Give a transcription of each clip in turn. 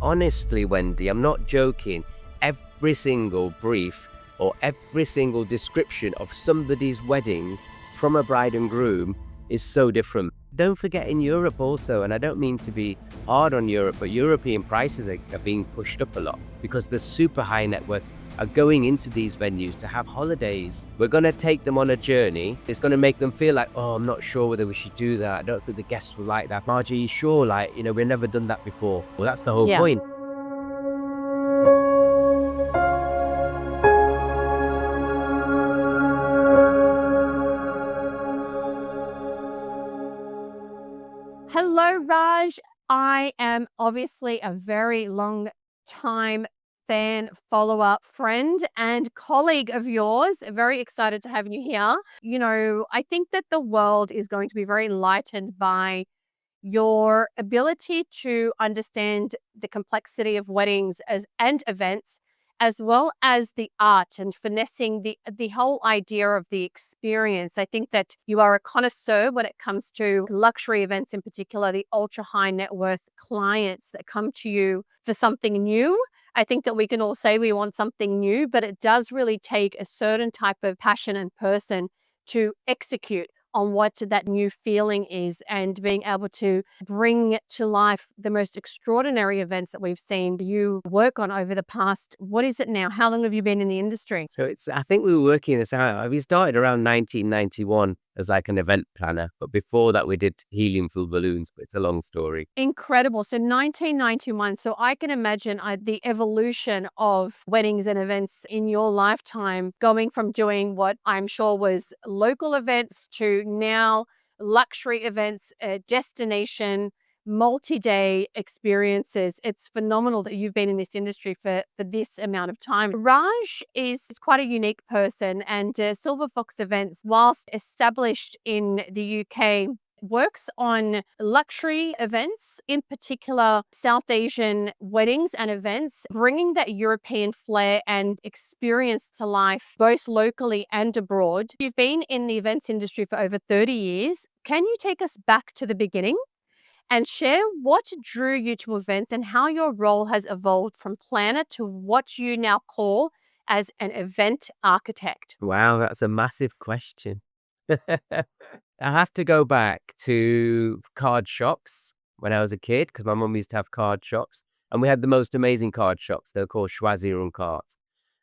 honestly, Wendy, I'm not joking. Every single brief or every single description of somebody's wedding from a bride and groom is so different. Don't forget in Europe also, and I don't mean to be hard on Europe, but European prices are being pushed up a lot because the super high net worth are going into these venues to have holidays. We're going to take them on a journey. It's going to make them feel like, oh, I'm not sure whether we should do that. I don't think the guests will like that. Margie, you sure? Like, we've never done that before. Well, that's the whole point. Hello, Raj. I am obviously a very long time fan, follower, friend, and colleague of yours. Very excited to have you here. I think that the world is going to be very lightened by your ability to understand the complexity of weddings and events, as well as the art and finessing the whole idea of the experience. I think that you are a connoisseur when it comes to luxury events, in particular, the ultra high net worth clients that come to you for something new. I think that we can all say we want something new, but it does really take a certain type of passion and person to execute on what that new feeling is, and being able to bring to life the most extraordinary events that we've seen you work on over the past, what is it now? How long have you been in the industry? So I think we were working this out. We started around 1991 as like an event planner, but before that we did helium-filled balloons, but it's a long story. Incredible. So 1991. So I can imagine the evolution of weddings and events in your lifetime, going from doing what I'm sure was local events to now luxury events, destination, multi-day experiences. It's phenomenal that you've been in this industry for this amount of time. Raj is quite a unique person, and Silverfox Events, whilst established in the UK, works on luxury events, in particular South Asian weddings and events, bringing that European flair and experience to life, both locally and abroad. You've been in the events industry for over 30 years. Can you take us back to the beginning and share what drew you to events and how your role has evolved from planner to what you now call as an event architect? Wow, that's a massive question. I have to go back to card shops when I was a kid, because my mum used to have card shops, and we had the most amazing card shops. They're called Schwazier and Cart.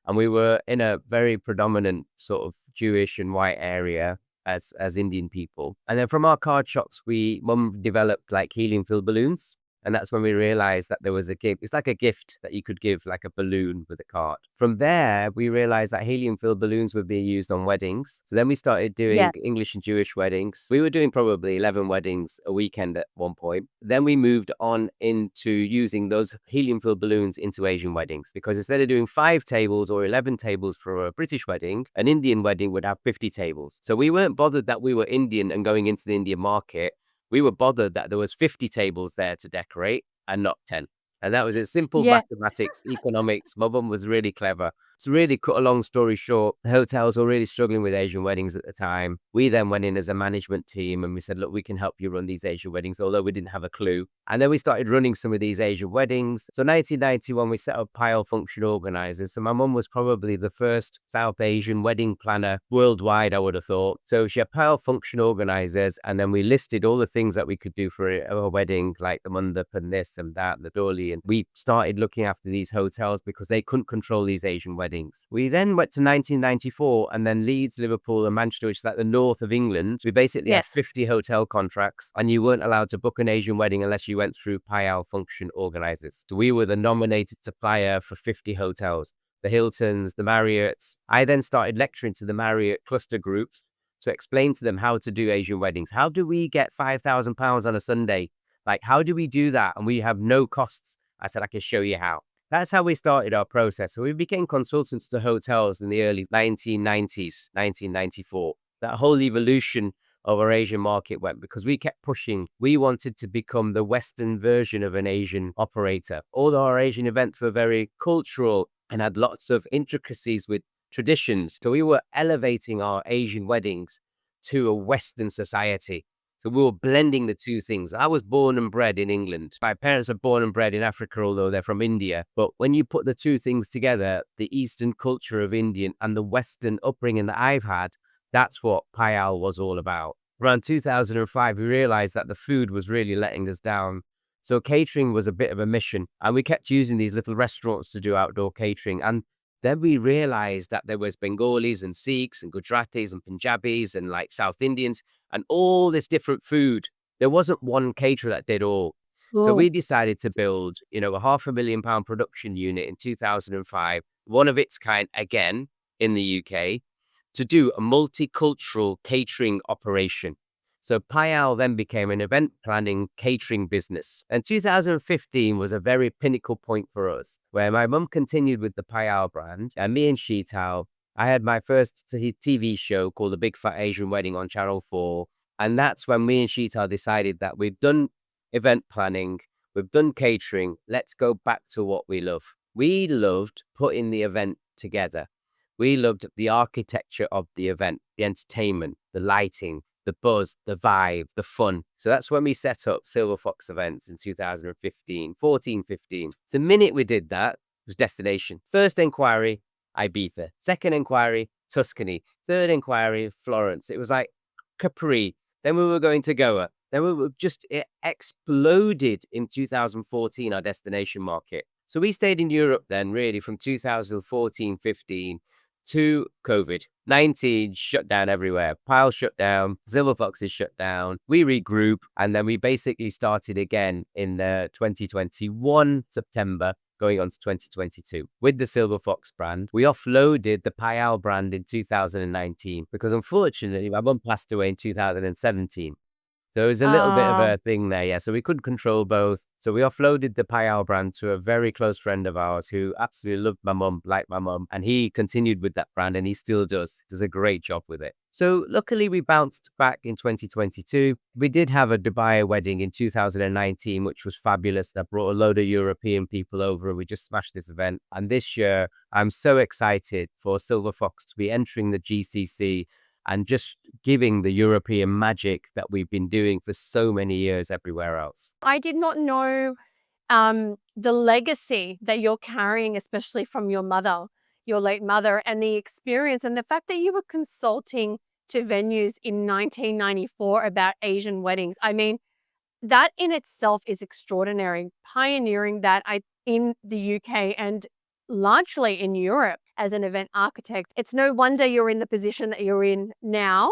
And we were in a very predominant sort of Jewish and white area as Indian people. And then from our card shops, mum developed like helium-filled balloons. And that's when we realized that there was a gift. It's like a gift that you could give, like a balloon with a card. From there, we realized that helium-filled balloons were being used on weddings. So then we started doing English and Jewish weddings. We were doing probably 11 weddings a weekend at one point. Then we moved on into using those helium-filled balloons into Asian weddings, because instead of doing 5 tables or 11 tables for a British wedding, an Indian wedding would have 50 tables. So we weren't bothered that we were Indian and going into the Indian market. We were bothered that there was 50 tables there to decorate and not 10. And that was it. Simple mathematics, economics. My mum was really clever. To really cut a long story short, the hotels were really struggling with Asian weddings at the time. We then went in as a management team and we said, look, we can help you run these Asian weddings, although we didn't have a clue. And then we started running some of these Asian weddings. So 1991, we set up Pile Function Organizers. So my mum was probably the first South Asian wedding planner worldwide, I would have thought. So she had Pile Function Organizers, and then we listed all the things that we could do for a wedding, like the mandap and this and that, and the dolly. And we started looking after these hotels because they couldn't control these Asian weddings. We then went to 1994, and then Leeds, Liverpool and Manchester, which is like the north of England. We basically had 50 hotel contracts, and you weren't allowed to book an Asian wedding unless you went through Payal Function Organizers. So we were the nominated supplier for 50 hotels, the Hiltons, the Marriotts. I then started lecturing to the Marriott cluster groups to explain to them how to do Asian weddings. How do we get £5,000 on a Sunday? Like, how do we do that? And we have no costs. I said, I can show you how. That's how we started our process. So we became consultants to hotels in the early 1990s, 1994. That whole evolution of our Asian market went because we kept pushing. We wanted to become the Western version of an Asian operator. All our Asian events were very cultural and had lots of intricacies with traditions. So we were elevating our Asian weddings to a Western society. So we were blending the two things. I was born and bred in England. My parents are born and bred in Africa, although they're from India. But when you put the two things together, the Eastern culture of Indian and the Western upbringing that I've had, that's what Payal was all about. Around 2005, we realized that the food was really letting us down. So catering was a bit of a mission. And we kept using these little restaurants to do outdoor catering. And then we realized that there was Bengalis and Sikhs and Gujaratis and Punjabis and like South Indians and all this different food. There wasn't one caterer that did all. So Oh, we decided to build, a £500,000 production unit in 2005, one of its kind again in the UK, to do a multicultural catering operation. So Payal then became an event planning catering business. And 2015 was a very pinnacle point for us, where my mum continued with the Payal brand, and me and Sheetal, I had my first TV show called The Big Fat Asian Wedding on Channel 4. And that's when me and Sheetal decided that we've done event planning, we've done catering, let's go back to what we love. We loved putting the event together. We loved the architecture of the event, the entertainment, the lighting, the buzz, the vibe, the fun. So that's when we set up Silverfox Events in 2015. The minute we did that, it was destination. First inquiry, Ibiza. Second inquiry, Tuscany. Third inquiry, Florence. It was like Capri. Then we were going to Goa. Then it exploded in 2014, our destination market. So we stayed in Europe then, really, from 2014-15 to COVID-19 shut down everywhere. Pile shut down, Silverfox is shut down. We regroup, and then we basically started again in 2021 September, going on to 2022 with the Silverfox brand. We offloaded the Payal brand in 2019 because unfortunately my mum passed away in 2017. So it was a little bit of a thing there, yeah. So we couldn't control both. So we offloaded the Payal brand to a very close friend of ours who absolutely loved my mum, liked my mum, and he continued with that brand, and he still does. Does a great job with it. So luckily we bounced back in 2022. We did have a Dubai wedding in 2019, which was fabulous. That brought a load of European people over, and we just smashed this event. And this year, I'm so excited for Silverfox to be entering the GCC and just giving the European magic that we've been doing for so many years everywhere else. I did not know the legacy that you're carrying, especially from your mother, your late mother, and the experience and the fact that you were consulting to venues in 1994 about Asian weddings. I mean, that in itself is extraordinary, pioneering that in the UK and largely in Europe as an event architect. It's no wonder you're in the position that you're in now.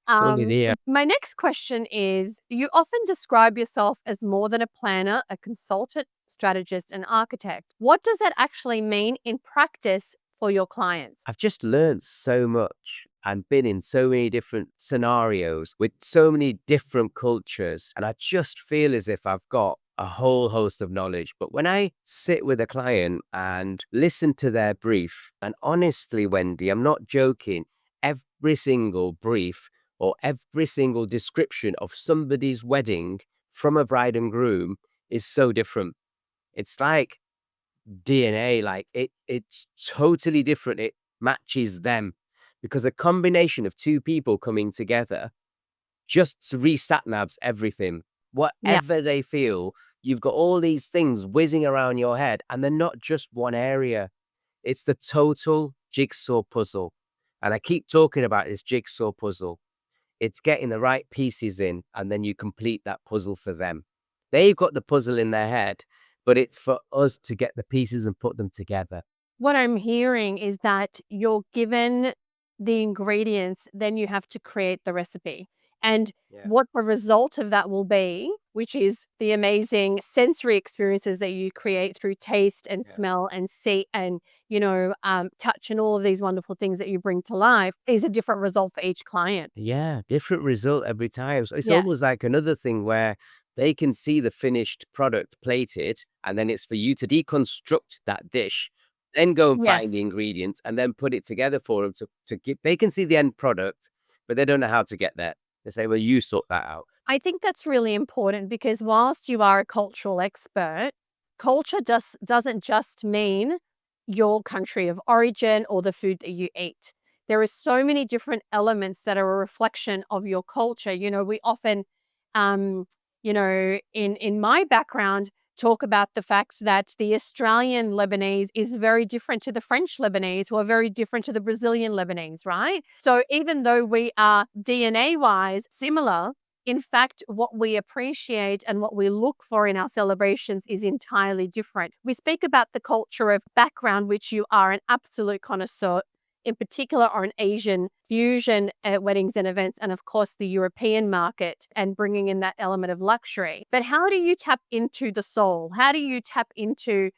It's only the My next question is, you often describe yourself as more than a planner, a consultant, strategist, and architect. What does that actually mean in practice for your clients? I've just learned so much and been in so many different scenarios with so many different cultures. And I just feel as if I've got a whole host of knowledge. But when I sit with a client and listen to their brief, and honestly, Wendy, I'm not joking, every single brief or every single description of somebody's wedding from a bride and groom is so different. It's like DNA, like it's totally different. It matches them because a combination of two people coming together just resat-navs everything. Yeah. Whatever they feel, you've got all these things whizzing around your head, and they're not just one area. It's the total jigsaw puzzle. And I keep talking about this jigsaw puzzle. It's getting the right pieces in, and then you complete that puzzle for them. They've got the puzzle in their head, but it's for us to get the pieces and put them together. What I'm hearing is that you're given the ingredients, then you have to create the recipe. And Yeah. what the result of that will be, which is the amazing sensory experiences that you create through taste and Yeah. smell and see and, touch and all of these wonderful things that you bring to life, is a different result for each client. Yeah, different result every time. So it's Yeah. almost like another thing where they can see the finished product plated, and then it's for you to deconstruct that dish, then go and find Yes. the ingredients and then put it together for them to get. They can see the end product, but they don't know how to get there. They say, well, you sort that out. I think that's really important because whilst you are a cultural expert, culture doesn't just mean your country of origin or the food that you eat. There are so many different elements that are a reflection of your culture. We often in my background, talk about the fact that the Australian Lebanese is very different to the French Lebanese, who are very different to the Brazilian Lebanese, right? So even though we are DNA-wise similar, in fact, what we appreciate and what we look for in our celebrations is entirely different. We speak about the culture of background, which you are an absolute connoisseur, in particular on Asian fusion weddings and events, and of course the European market, and bringing in that element of luxury. But how do you tap into the soul? How do you tap into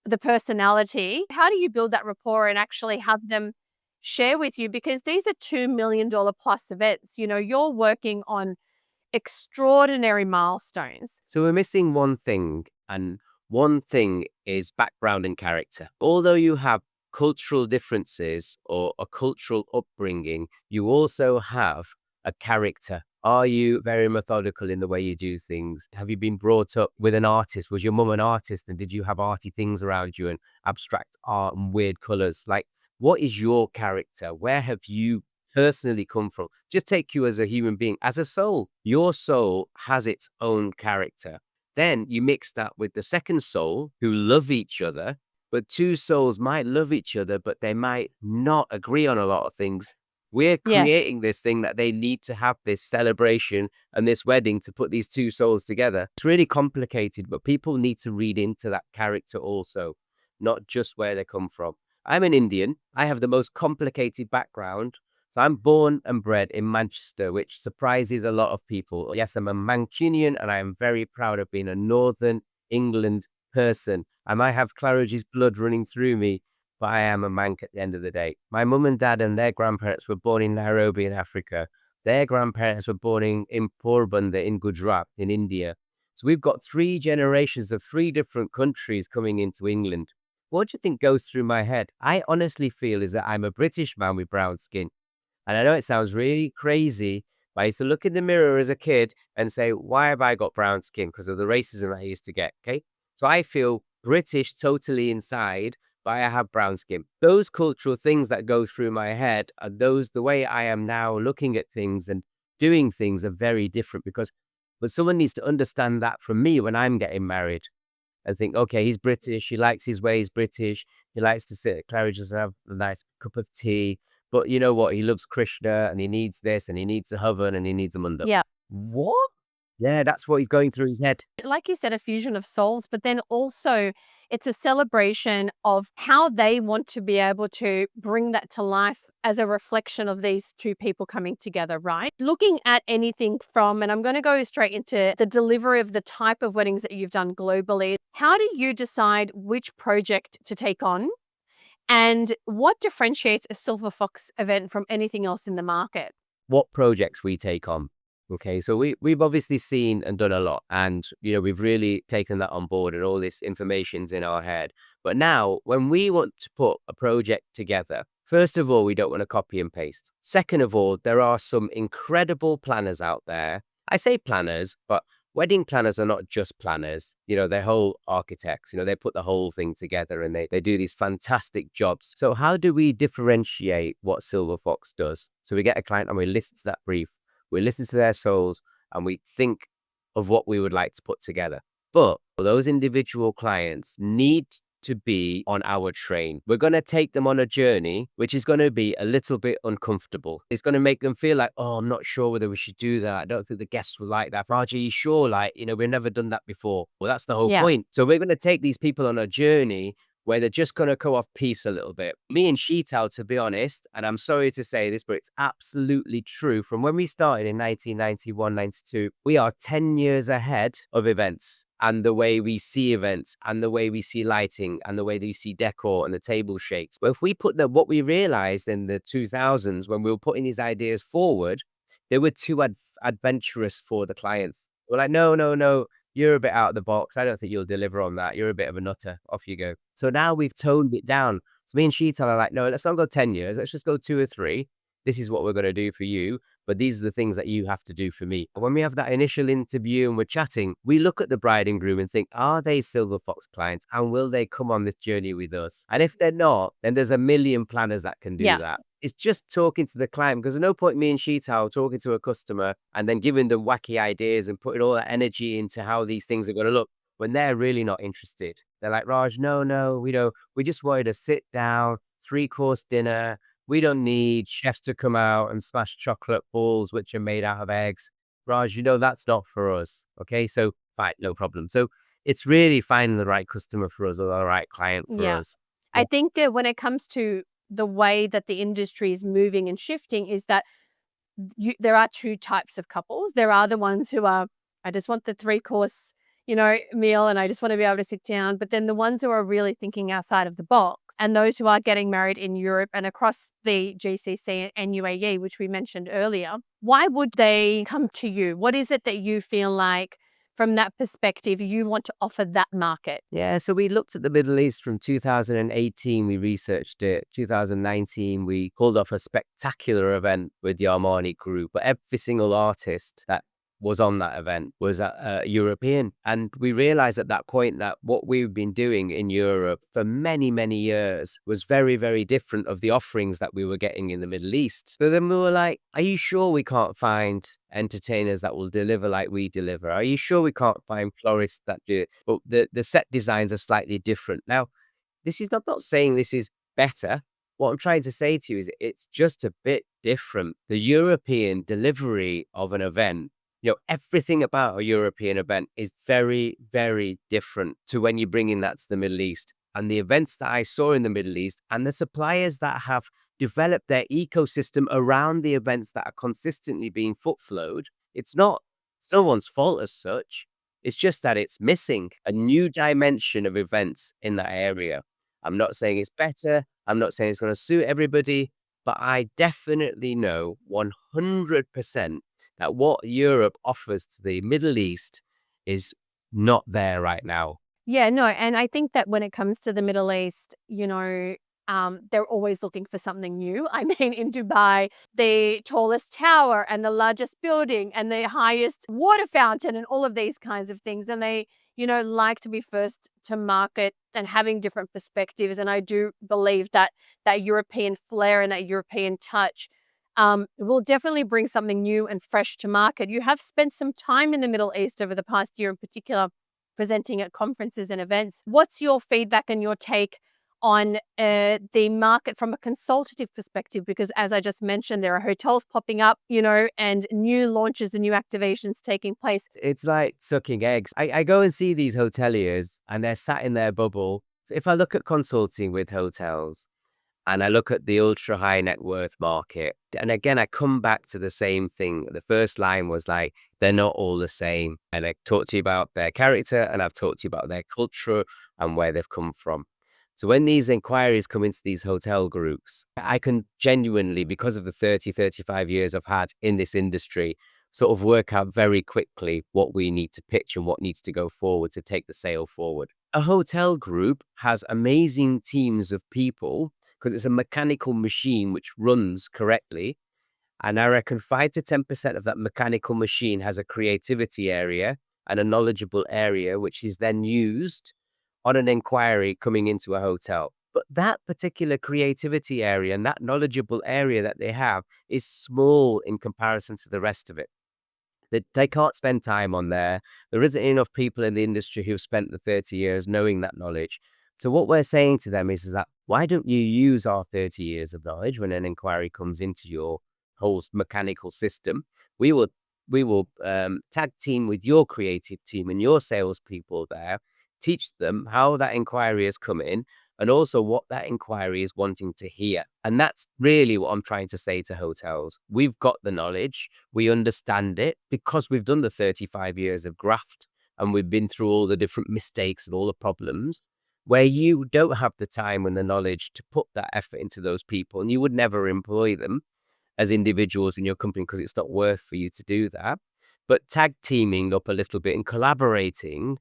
the personality? How do you build that rapport and actually have them share with you? Because these are $2 million plus events. You're working on extraordinary milestones. So we're missing one thing, and one thing is background and character. Although you have cultural differences or a cultural upbringing, you also have a character. Are you very methodical in the way you do things? Have you been brought up with an artist? Was your mum an artist, and did you have arty things around you and abstract art and weird colors? Like, what is your character? Where have you personally come from? Just take you as a human being, as a soul. Your soul has its own character. Then you mix that with the second soul who love each other, but two souls might love each other, but they might not agree on a lot of things. We're Yes. creating this thing that they need to have this celebration and this wedding to put these two souls together. It's really complicated, but people need to read into that character also, not just where they come from. I'm an Indian. I have the most complicated background. So I'm born and bred in Manchester, which surprises a lot of people. Yes, I'm a Mancunian, and I am very proud of being a Northern England person. I might have Claridge's blood running through me, but I am a Manc at the end of the day. My mum and dad and their grandparents were born in Nairobi in Africa. Their grandparents were born in Porbandar in Gujarat in India. So we've got 3 generations of 3 different countries coming into England. What do you think goes through my head? I honestly feel is that I'm a British man with brown skin. And I know it sounds really crazy, but I used to look in the mirror as a kid and say, why have I got brown skin? Because of the racism I used to get. Okay. So I feel British totally inside, but I have brown skin. Those cultural things that go through my head are the way I am now looking at things and doing things are very different but someone needs to understand that from me when I'm getting married and think, okay, he's British. He likes his ways British. He likes to sit at Claridge's and have a nice cup of tea. But you know what? He loves Krishna and he needs this and he needs a oven and he needs a mandap. Yeah. What? Yeah, that's what he's going through his head. Like you said, a fusion of souls, but then also it's a celebration of how they want to be able to bring that to life as a reflection of these two people coming together, right? Looking at anything from, and I'm going to go straight into the delivery of the type of weddings that you've done globally. How do you decide which project to take on? And what differentiates a Silverfox event from anything else in the market? What projects we take on. Okay, so we've obviously seen and done a lot, and we've really taken that on board, and all this information's in our head. But now, when we want to put a project together, first of all, we don't want to copy and paste. Second of all, there are some incredible planners out there. I say planners, but wedding planners are not just planners. They're whole architects. They put the whole thing together and they do these fantastic jobs. So how do we differentiate what Silverfox does? So we get a client and we listen to that brief. We listen to their souls and we think of what we would like to put together. But those individual clients need to be on our train. We're going to take them on a journey, which is going to be a little bit uncomfortable. It's going to make them feel like, oh, I'm not sure whether we should do that. I don't think the guests will like that. Raj, are you sure? We've never done that before. Well, that's the whole point. So we're going to take these people on a journey where they're just going to go off piece a little bit. Me and Sheetal, to be honest, and I'm sorry to say this, but it's absolutely true. From when we started in 1991, 92, we are 10 years ahead of events and the way we see events and the way we see lighting and the way that we see decor and the table shapes. But if we put what we realized in the 2000s when we were putting these ideas forward, they were too adventurous for the clients. We're like, no. You're a bit out of the box. I don't think you'll deliver on that. You're a bit of a nutter. Off you go. So now we've toned it down. So me and Sheetal are like, no, let's not go 10 years. Let's just go 2 or 3. This is what we're going to do for you. but these are the things that you have to do for me. When we have that initial interview and we're chatting, we look at the bride and groom and think, are they Silverfox clients and will they come on this journey with us? And if they're not, then there's a million planners that can do Yeah. that. It's just talking to the client, because there's no point me and Sheetal talking to a customer and then giving them wacky ideas and putting all that energy into how these things are going to look when they're really not interested. They're like, Raj, no, we just wanted a sit down, 3-course dinner. We don't need chefs to come out and smash chocolate balls, which are made out of eggs. Raj, that's not for us. Okay, so fine, no problem. So it's really finding the right customer for us or the right client for Yeah. us. I think that when it comes to the way that the industry is moving and shifting is that there are two types of couples. There are the ones who are, I just want the 3-course, meal and I just want to be able to sit down. But then the ones who are really thinking outside of the box and those who are getting married in Europe and across the GCC and UAE, which we mentioned earlier, why would they come to you? What is it that you feel like from that perspective you want to offer that market? Yeah, so we looked at the Middle East from 2018. We researched it. 2019, we pulled off a spectacular event with the Armani group. But every single artist that was on that event was European. And we realized at that point that what we've been doing in Europe for many, many years was very, very different of the offerings that we were getting in the Middle East. So then we were like, are you sure we can't find entertainers that will deliver like we deliver? Are you sure we can't find florists that do it? But the set designs are slightly different. Now, this is not saying this is better. What I'm trying to say to you is it's just a bit different. The European delivery of an event, everything about a European event is very, very different to when you bring in that to the Middle East. And the events that I saw in the Middle East and the suppliers that have developed their ecosystem around the events that are consistently being foot flowed, it's no one's fault as such. It's just that it's missing a new dimension of events in that area. I'm not saying it's better. I'm not saying it's going to suit everybody, but I definitely know 100% that what Europe offers to the Middle East is not there right now. Yeah, no, and I think that when it comes to the Middle East, they're always looking for something new. I mean, in Dubai, the tallest tower and the largest building and the highest water fountain and all of these kinds of things. And they, like to be first to market and having different perspectives. And I do believe that that European flair and that European touch will definitely bring something new and fresh to market. You have spent some time in the Middle East over the past year in particular, presenting at conferences and events. What's your feedback and your take on the market from a consultative perspective? Because as I just mentioned, there are hotels popping up, and new launches and new activations taking place. It's like sucking eggs. I go and see these hoteliers and they're sat in their bubble. If I look at consulting with hotels, and I look at the ultra high net worth market, and again, I come back to the same thing. The first line was like, they're not all the same. And I talked to you about their character and I've talked to you about their culture and where they've come from. So when these inquiries come into these hotel groups, I can genuinely, because of the 35 years I've had in this industry, sort of work out very quickly what we need to pitch and what needs to go forward to take the sale forward. A hotel group has amazing teams of people because it's a mechanical machine which runs correctly. And I reckon 5 to 10% of that mechanical machine has a creativity area and a knowledgeable area, which is then used on an inquiry coming into a hotel. But that particular creativity area and that knowledgeable area that they have is small in comparison to the rest of it. They can't spend time on there. There isn't enough people in the industry who've spent the 30 years knowing that knowledge. So what we're saying to them is that why don't you use our 30 years of knowledge when an inquiry comes into your whole mechanical system? We will tag team with your creative team and your salespeople there, teach them how that inquiry has come in and also what that inquiry is wanting to hear. And that's really what I'm trying to say to hotels. We've got the knowledge. We understand it because we've done the 35 years of graft and we've been through all the different mistakes and all the problems where you don't have the time and the knowledge to put that effort into those people. And you would never employ them as individuals in your company because it's not worth for you to do that. But tag teaming up a little bit and collaborating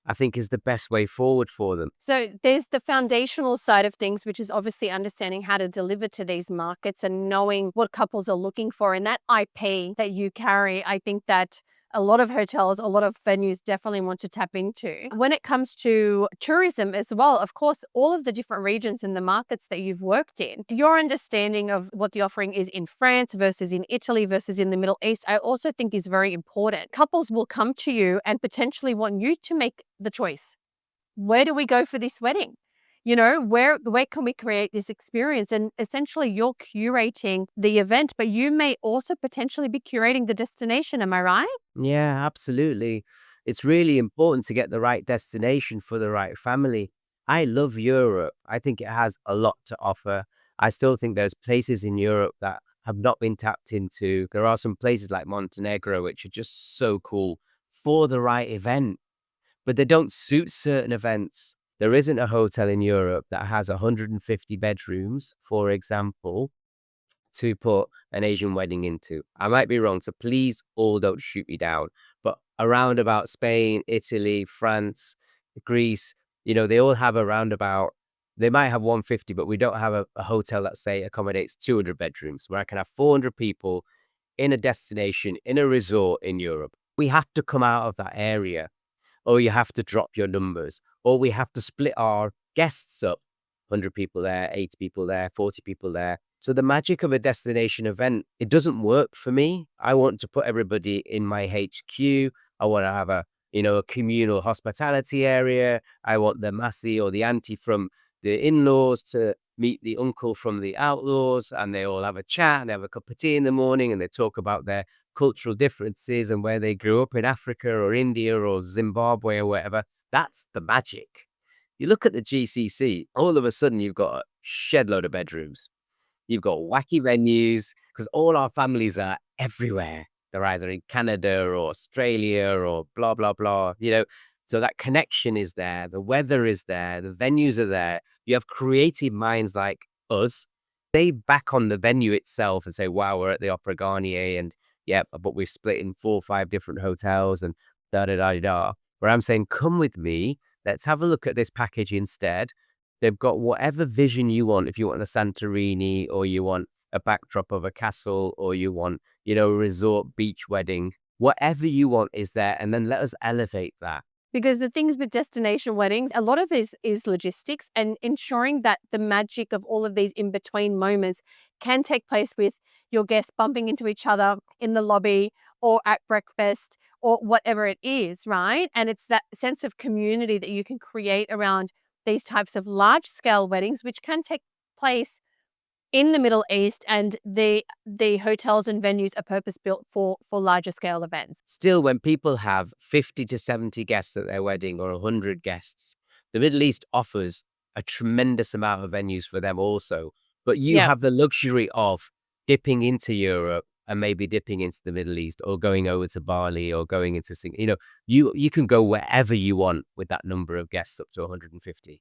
I think is the best way forward for them. So there's the foundational side of things, which is obviously understanding how to deliver to these markets and knowing what couples are looking for. And that IP that you carry, I think that a lot of hotels, a lot of venues definitely want to tap into. When it comes to tourism as well, of course, all of the different regions and the markets that you've worked in, your understanding of what the offering is in France versus in Italy versus in the Middle East, I also think is very important. Couples will come to you and potentially want you to make the choice. Where do we go for this wedding? Where can we create this experience? And essentially you're curating the event, but you may also potentially be curating the destination. Am I right? Yeah, absolutely. It's really important to get the right destination for the right family. I love Europe. I think it has a lot to offer. I still think there's places in Europe that have not been tapped into. There are some places like Montenegro, which are just so cool for the right event, but they don't suit certain events. There isn't a hotel in Europe that has 150 bedrooms, for example, to put an Asian wedding into. I might be wrong, so please all don't shoot me down. But around about Spain, Italy, France, Greece, they all have around about, they might have 150, but we don't have a hotel that say accommodates 200 bedrooms where I can have 400 people in a destination, in a resort in Europe. We have to come out of that area, or you have to drop your numbers, or we have to split our guests up. 100 people there, 80 people there, 40 people there. So the magic of a destination event, it doesn't work for me. I want to put everybody in my HQ. I want to have a communal hospitality area. I want the Masi or the auntie from the in-laws to meet the uncle from the outlaws, and they all have a chat and they have a cup of tea in the morning and they talk about their cultural differences and where they grew up in Africa or India or Zimbabwe or whatever. That's the magic. You look at the GCC, all of a sudden you've got a shed load of bedrooms. You've got wacky venues because all our families are everywhere. They're either in Canada or Australia or blah, blah, blah, So that connection is there. The weather is there. The venues are there. You have creative minds like us. They back on the venue itself and say, wow, we're at the Opera Garnier and yeah, but we've split in 4 or 5 different hotels and da, da, da, da, da. Where I'm saying, come with me. Let's have a look at this package instead. They've got whatever vision you want. If you want a Santorini or you want a backdrop of a castle or you want, a resort beach wedding, whatever you want is there. And then let us elevate that. Because the things with destination weddings, a lot of this is logistics and ensuring that the magic of all of these in-between moments can take place with your guests bumping into each other in the lobby or at breakfast or whatever it is, right? And it's that sense of community that you can create around these types of large-scale weddings, which can take place in the Middle East, and the hotels and venues are purpose-built for larger scale events. Still, when people have 50 to 70 guests at their wedding or 100 guests, the Middle East offers a tremendous amount of venues for them also. But you Yeah. have the luxury of dipping into Europe and maybe dipping into the Middle East or going over to Bali or going into Singapore. You can go wherever you want with that number of guests up to 150.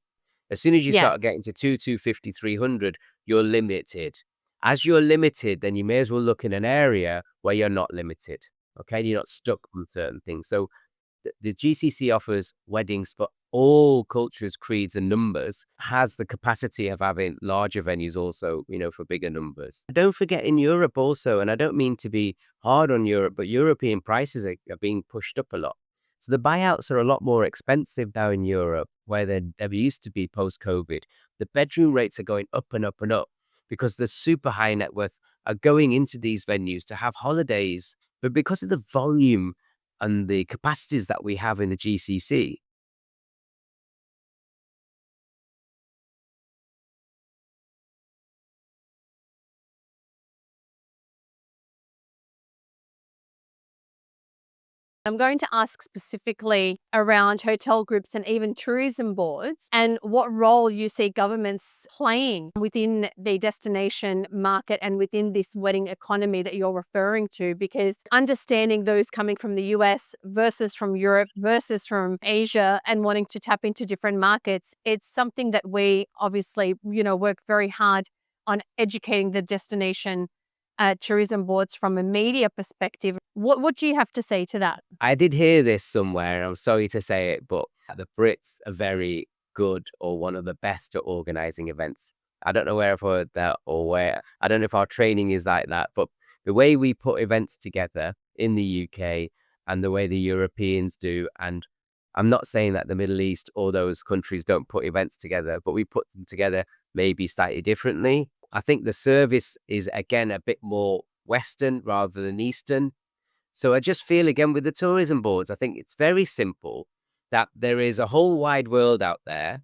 As soon as you Yes. start getting to 250, 300, you're limited. As you're limited, then you may as well look in an area where you're not limited. Okay, you're not stuck on certain things. So the GCC offers weddings for all cultures, creeds, and numbers, has the capacity of having larger venues also, for bigger numbers. Don't forget in Europe also, and I don't mean to be hard on Europe, but European prices are being pushed up a lot. So the buyouts are a lot more expensive now in Europe, where they used to be post-COVID. The bedroom rates are going up and up and up because the super high net worth are going into these venues to have holidays. But because of the volume and the capacities that we have in the GCC, I'm going to ask specifically around hotel groups and even tourism boards and what role you see governments playing within the destination market and within this wedding economy that you're referring to, because understanding those coming from the US versus from Europe versus from Asia and wanting to tap into different markets, it's something that we obviously, work very hard on educating the destination tourism boards from a media perspective. What do you have to say to that? I did hear this somewhere. I'm sorry to say it, but the Brits are very good or one of the best at organizing events. I don't know where I've heard that or where. I don't know if our training is like that, but the way we put events together in the UK and the way the Europeans do, and I'm not saying that the Middle East or those countries don't put events together, but we put them together maybe slightly differently. I think the service is, again, a bit more Western rather than Eastern. So I just feel, again, with the tourism boards, I think it's very simple that there is a whole wide world out there,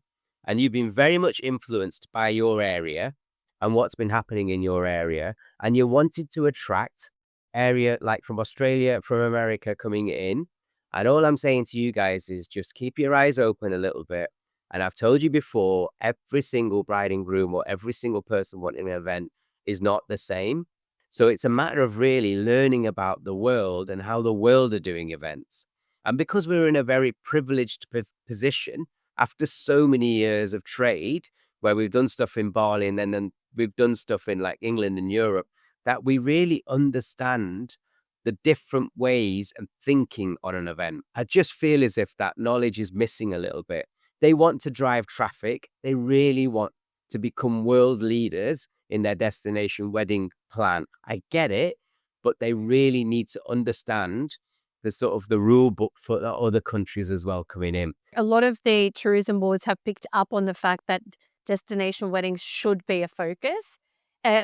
and you've been very much influenced by your area and what's been happening in your area, and you wanted to attract area like from Australia, from America coming in. And all I'm saying to you guys is just keep your eyes open a little bit. And I've told you before, every single bride and groom or every single person wanting an event is not the same. So it's a matter of really learning about the world and how the world are doing events. And because we're in a very privileged position after so many years of trade, where we've done stuff in Bali and then we've done stuff in like England and Europe, that we really understand the different ways and thinking on an event. I just feel as if that knowledge is missing a little bit. They want to drive traffic. They really want to become world leaders in their destination wedding plan. I get it, but they really need to understand the sort of the rule book for the other countries as well coming in. A lot of the tourism boards have picked up on the fact that destination weddings should be a focus.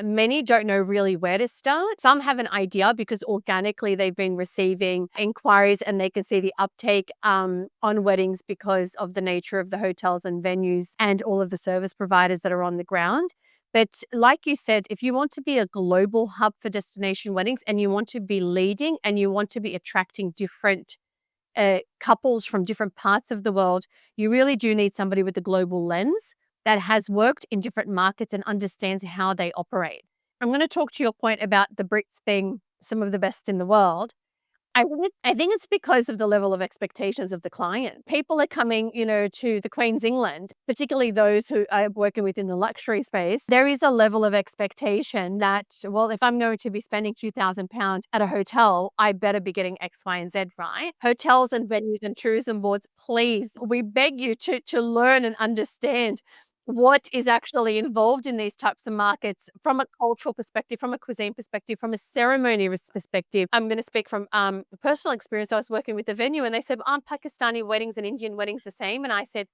Many don't know really where to start. Some have an idea because organically they've been receiving inquiries and they can see the uptake on weddings because of the nature of the hotels and venues and all of the service providers that are on the ground. But like you said, if you want to be a global hub for destination weddings and you want to be leading and you want to be attracting different couples from different parts of the world, you really do need somebody with a global lens that has worked in different markets and understands how they operate. I'm going to talk to your point about the Brits being some of the best in the world. I think it's because of the level of expectations of the client. People are coming, to the Queen's England, particularly those who are working within the luxury space. There is a level of expectation that, well, if I'm going to be spending £2,000 at a hotel, I better be getting X, Y, and Z right. Hotels and venues and tourism boards, please, we beg you to learn and understand what is actually involved in these types of markets from a cultural perspective, from a cuisine perspective, from a ceremony perspective. I'm going to speak from personal experience. I was working with a venue and they said, aren't Pakistani weddings and Indian weddings the same? And I said,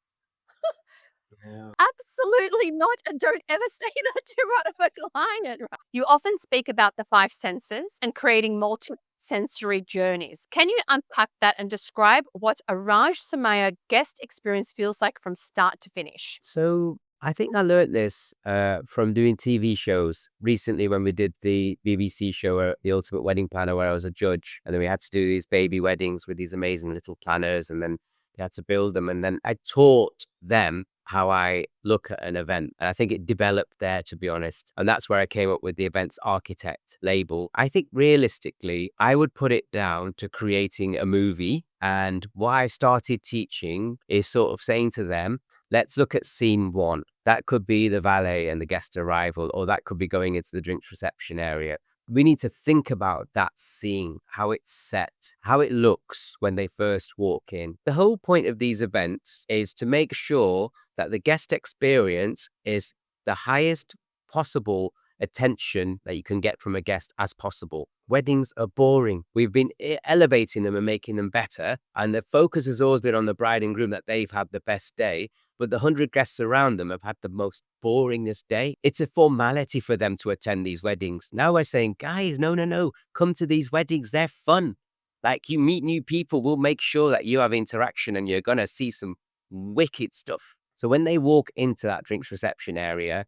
Yeah. absolutely not. And don't ever say that to one of a client. Right? You often speak about the 5 senses and creating multi-sensory journeys. Can you unpack that and describe what a Raj Somaiya guest experience feels like from start to finish? So I think I learned this from doing TV shows recently when we did the BBC show, The Ultimate Wedding Planner, where I was a judge. And then we had to do these baby weddings with these amazing little planners. And then we had to build them. And then I taught them how I look at an event. And I think it developed there, to be honest. And that's where I came up with the events architect label. I think realistically, I would put it down to creating a movie. And why I started teaching is sort of saying to them, let's look at scene 1. That could be the valet and the guest arrival, or that could be going into the drinks reception area. We need to think about that scene, how it's set, how it looks when they first walk in. The whole point of these events is to make sure that the guest experience is the highest possible attention that you can get from a guest as possible. Weddings are boring. We've been elevating them and making them better. And the focus has always been on the bride and groom, that they've had the best day. But the 100 guests around them have had the most boringest day. It's a formality for them to attend these weddings. Now we're saying, guys, no, come to these weddings. They're fun. Like, you meet new people. We'll make sure that you have interaction and you're going to see some wicked stuff. So when they walk into that drinks reception area,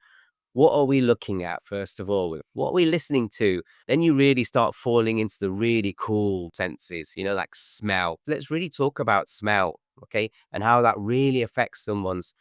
what are we looking at, first of all? What are we listening to? Then you really start falling into the really cool senses, like smell. Let's really talk about smell, okay? And how that really affects someone's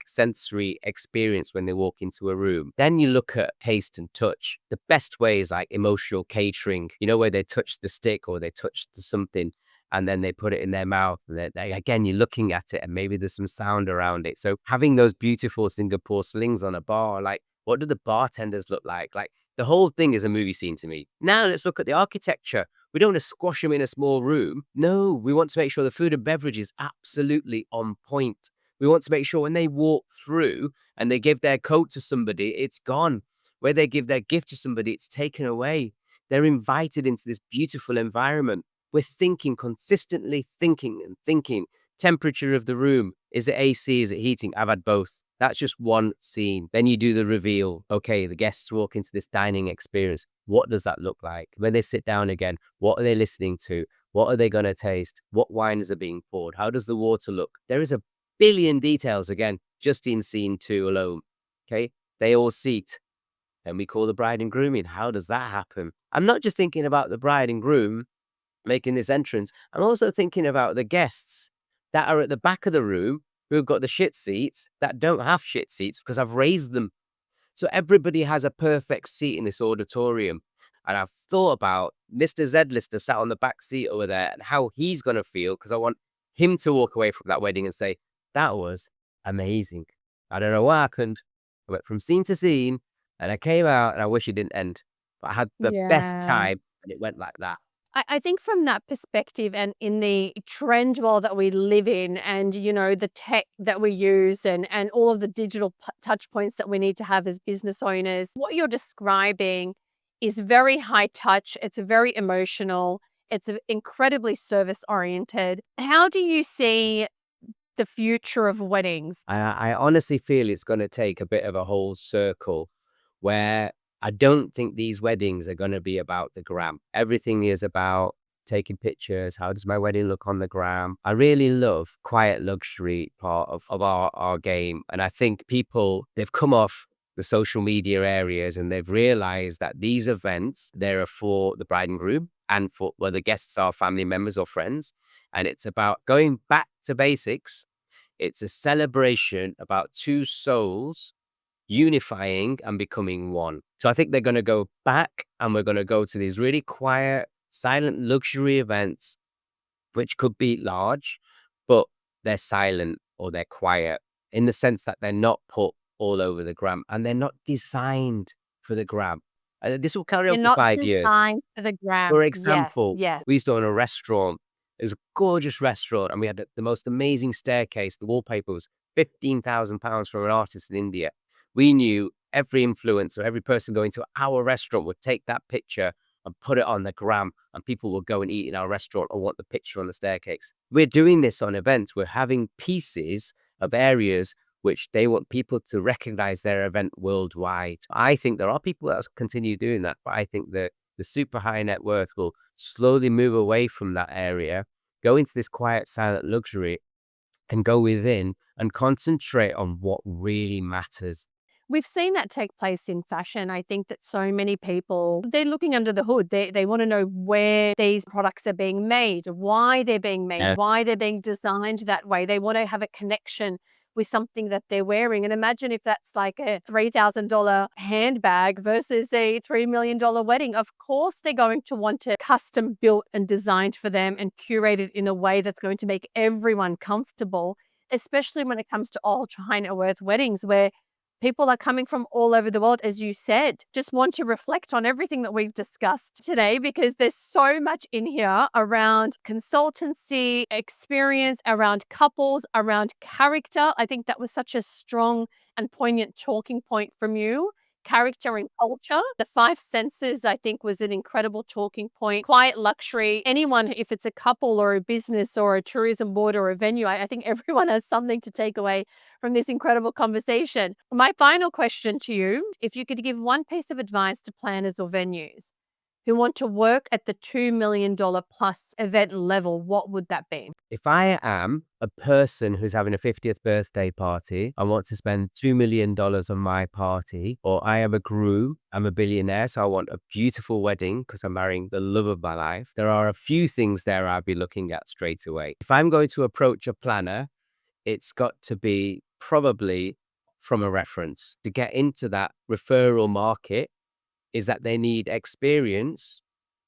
sensory experience when they walk into a room. Then you look at taste and touch. The best way is like emotional catering, where they touch the stick or they touch the something and then they put it in their mouth. And again, you're looking at it and maybe there's some sound around it. So having those beautiful Singapore slings on a bar, what do the bartenders look like? The whole thing is a movie scene to me. Now let's look at the architecture. We don't want to squash them in a small room. No, we want to make sure the food and beverage is absolutely on point. We want to make sure when they walk through and they give their coat to somebody, it's gone. Where they give their gift to somebody, it's taken away. They're invited into this beautiful environment. We're thinking, consistently thinking and thinking. Temperature of the room. Is it AC? Is it heating? I've had both. That's just one scene. Then you do the reveal. Okay, the guests walk into this dining experience. What does that look like? When they sit down again, what are they listening to? What are they going to taste? What wines are being poured? How does the water look? There is a billion details again, just in scene 2 alone. Okay, they all seat. And we call the bride and groom in. How does that happen? I'm not just thinking about the bride and groom making this entrance. I'm also thinking about the guests that are at the back of the room who've got the shit seats that don't have shit seats because I've raised them. So everybody has a perfect seat in this auditorium. And I've thought about Mr. Z-lister sat on the back seat over there and how he's going to feel, because I want him to walk away from that wedding and say, that was amazing. I don't know what happened. I went from scene to scene and I came out and I wish it didn't end. But I had the best time and it went like that. I think from that perspective, and in the trend world that we live in, and the tech that we use, and all of the digital touch points that we need to have as business owners, what you're describing is very high touch. It's very emotional. It's incredibly service oriented. How do you see the future of weddings? I honestly feel it's going to take a bit of a whole circle where I don't think these weddings are going to be about the gram. Everything is about taking pictures. How does my wedding look on the gram? I really love quiet luxury part of our game. And I think people, they've come off the social media areas and they've realized that these events, they're for the bride and groom and for where the guests are family members or friends. And it's about going back to basics. It's a celebration about two souls unifying and becoming one. So I think they're going to go back and we're going to go to these really quiet, silent luxury events, which could be large, but they're silent or they're quiet in the sense that they're not put all over the gram and they're not designed for the gram. This will carry They're on for not 5 years. designed for the gram. For Yes, example, yes. we used to own a restaurant. It was a gorgeous restaurant and we had the most amazing staircase. The wallpaper was £15,000 from an artist in India. We knew every influencer, every person going to our restaurant would take that picture and put it on the gram, and people will go and eat in our restaurant or want the picture on the staircase. We're doing this on events. We're having pieces of areas which they want people to recognize their event worldwide. I think there are people that continue doing that, but I think that the super high net worth will slowly move away from that area, go into this quiet, silent luxury, and go within and concentrate on what really matters. We've seen that take place in fashion. I think that so many people, they're looking under the hood. They want to know where these products are being made, why they're being made, Yeah. why they're being designed that way. They want to have a connection with something that they're wearing. And imagine if that's like a $3,000 handbag versus a $3 million wedding. Of course, they're going to want it custom built and designed for them and curated in a way that's going to make everyone comfortable, especially when it comes to ultra high net worth weddings where people are coming from all over the world, as you said. Just want to reflect on everything that we've discussed today because there's so much in here around consultancy, experience, around couples, around character. I think that was such a strong and poignant talking point from you. Character and culture. The 5 senses, I think, was an incredible talking point. Quiet luxury. Anyone, if it's a couple or a business or a tourism board or a venue, I think everyone has something to take away from this incredible conversation. My final question to you, if you could give one piece of advice to planners or venues who want to work at the $2 million plus event level, what would that be? If I am a person who's having a 50th birthday party, I want to spend $2 million on my party, or I am a groom, I'm a billionaire, so I want a beautiful wedding because I'm marrying the love of my life. There are a few things there I'll be looking at straight away. If I'm going to approach a planner, it's got to be probably from a reference. To get into that referral market is that they need experience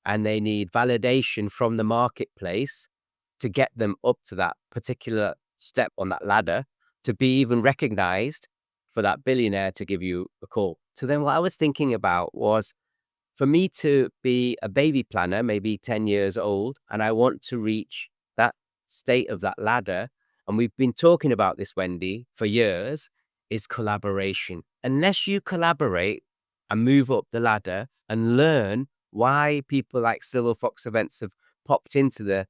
and they need validation from the marketplace to get them up to that particular step on that ladder to be even recognized for that billionaire to give you a call. So then what I was thinking about was For me to be a baby planner, maybe 10 years old, and I want to reach that state of that ladder, and we've been talking about this, Wendy, for years, is collaboration. Unless you collaborate and move up the ladder and learn why people like Silverfox Events have popped into the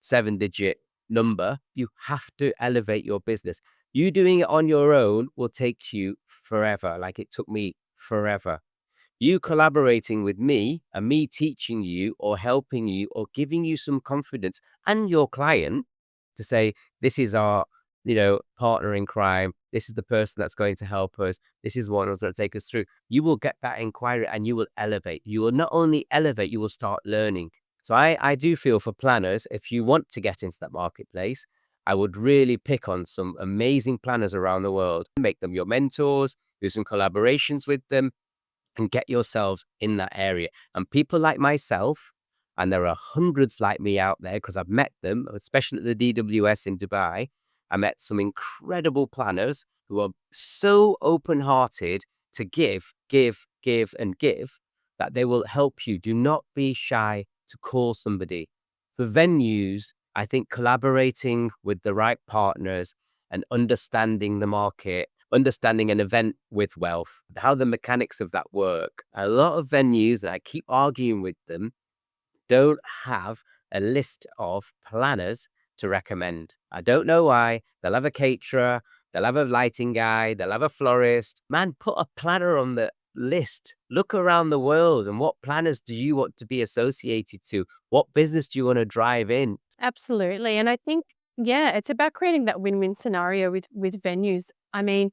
7-digit number, you have to elevate your business. You doing it on your own will take you forever, like it took me forever. You collaborating with me and me teaching you or helping you or giving you some confidence and your client to say, this is our, partner in crime. This is the person that's going to help us. This is one who's going to take us through. You will get that inquiry and you will elevate. You will not only elevate, you will start learning. So I do feel for planners, if you want to get into that marketplace, I would really pick on some amazing planners around the world, make them your mentors, do some collaborations with them, and get yourselves in that area. And people like myself, and there are hundreds like me out there because I've met them, especially at the DWS in Dubai. I met some incredible planners who are so open-hearted to give, and give that they will help you. Do not be shy to call somebody. For venues, I think collaborating with the right partners and understanding the market, understanding an event with wealth, how the mechanics of that work. A lot of venues, and I keep arguing with them, don't have a list of planners to recommend. I don't know why. They'll have a caterer, they'll have a lighting guy, they'll have a florist. Man, put a planner on the list. Look around the world and what planners do you want to be associated to? What business do you want to drive in? Absolutely. And I think, yeah, it's about creating that win-win scenario with venues. I mean,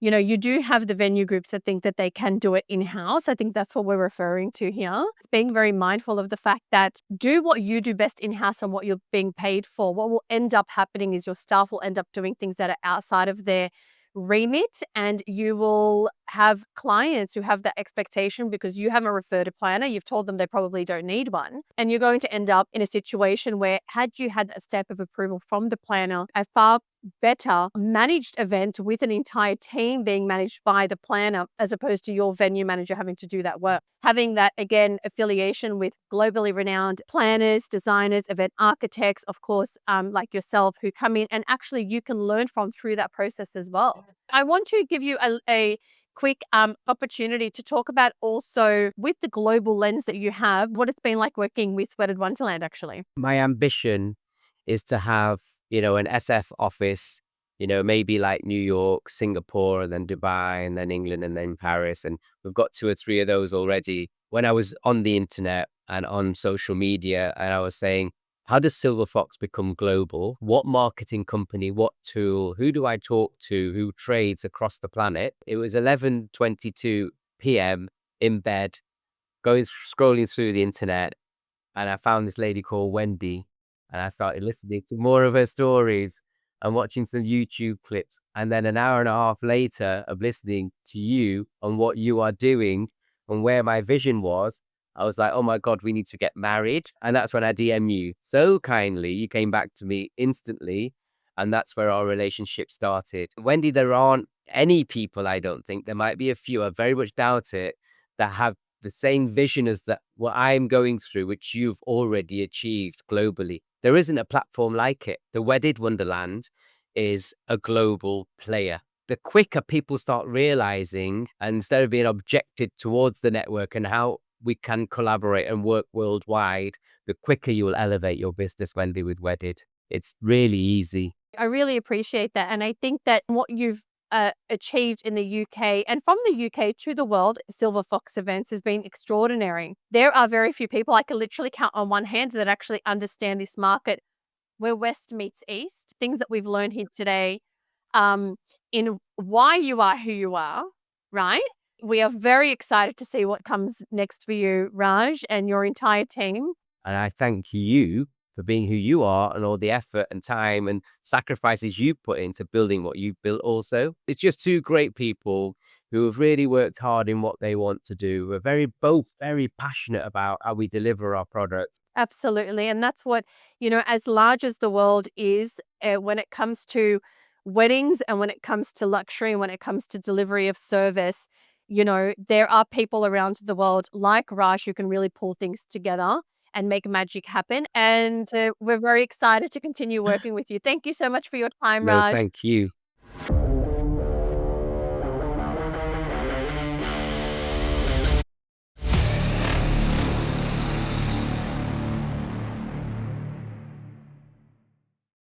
you do have the venue groups that think that they can do it in-house. I think that's what we're referring to here. It's being very mindful of the fact that do what you do best in-house and what you're being paid for. What will end up happening is your staff will end up doing things that are outside of their remit, and you will have clients who have that expectation because you haven't referred a planner. You've told them they probably don't need one. And you're going to end up in a situation where, had you had a step of approval from the planner, a far better managed event with an entire team being managed by the planner, as opposed to your venue manager having to do that work. Having that, again, affiliation with globally renowned planners, designers, event architects, of course, like yourself, who come in and actually you can learn from through that process as well. I want to give you a quick opportunity to talk about also, with the global lens that you have, what it's been like working with Wedded Wonderland, actually. My ambition is to have, an SF office, maybe like New York, Singapore, and then Dubai, and then England, and then Paris. And we've got 2 or 3 of those already. When I was on the internet and on social media, and I was saying, how does Silverfox become global? What marketing company, what tool, who do I talk to, who trades across the planet? It was 11:22 p.m. in bed, scrolling through the internet, and I found this lady called Wendy, and I started listening to more of her stories and watching some YouTube clips. And then an hour and a half later of listening to you on what you are doing and where my vision was, I was like, oh my God, we need to get married. And that's when I DM you so kindly. You came back to me instantly. And that's where our relationship started. Wendy, there aren't any people, I don't think. There might be a few, I very much doubt it, that have the same vision as that what I'm going through, which you've already achieved globally. There isn't a platform like it. The Wedded Wonderland is a global player. The quicker people start realizing, and instead of being objected towards the network and how we can collaborate and work worldwide, the quicker you will elevate your business, Wendy, with Wedded. It's really easy. I really appreciate that. And I think that what you've achieved in the UK and from the UK to the world, Silverfox Events, has been extraordinary. There are very few people, I can literally count on one hand, that actually understand this market where West meets East. Things that we've learned here today, in why you are who you are, right? We are very excited to see what comes next for you, Raj, and your entire team. And I thank you for being who you are and all the effort and time and sacrifices you put into building what you've built also. It's just 2 great people who have really worked hard in what they want to do. We're both very passionate about how we deliver our products. Absolutely. And that's what, as large as the world is, when it comes to weddings and when it comes to luxury and when it comes to delivery of service, there are people around the world like Raj who can really pull things together and make magic happen. And we're very excited to continue working with you. Thank you so much for your time, No, Raj. thank you.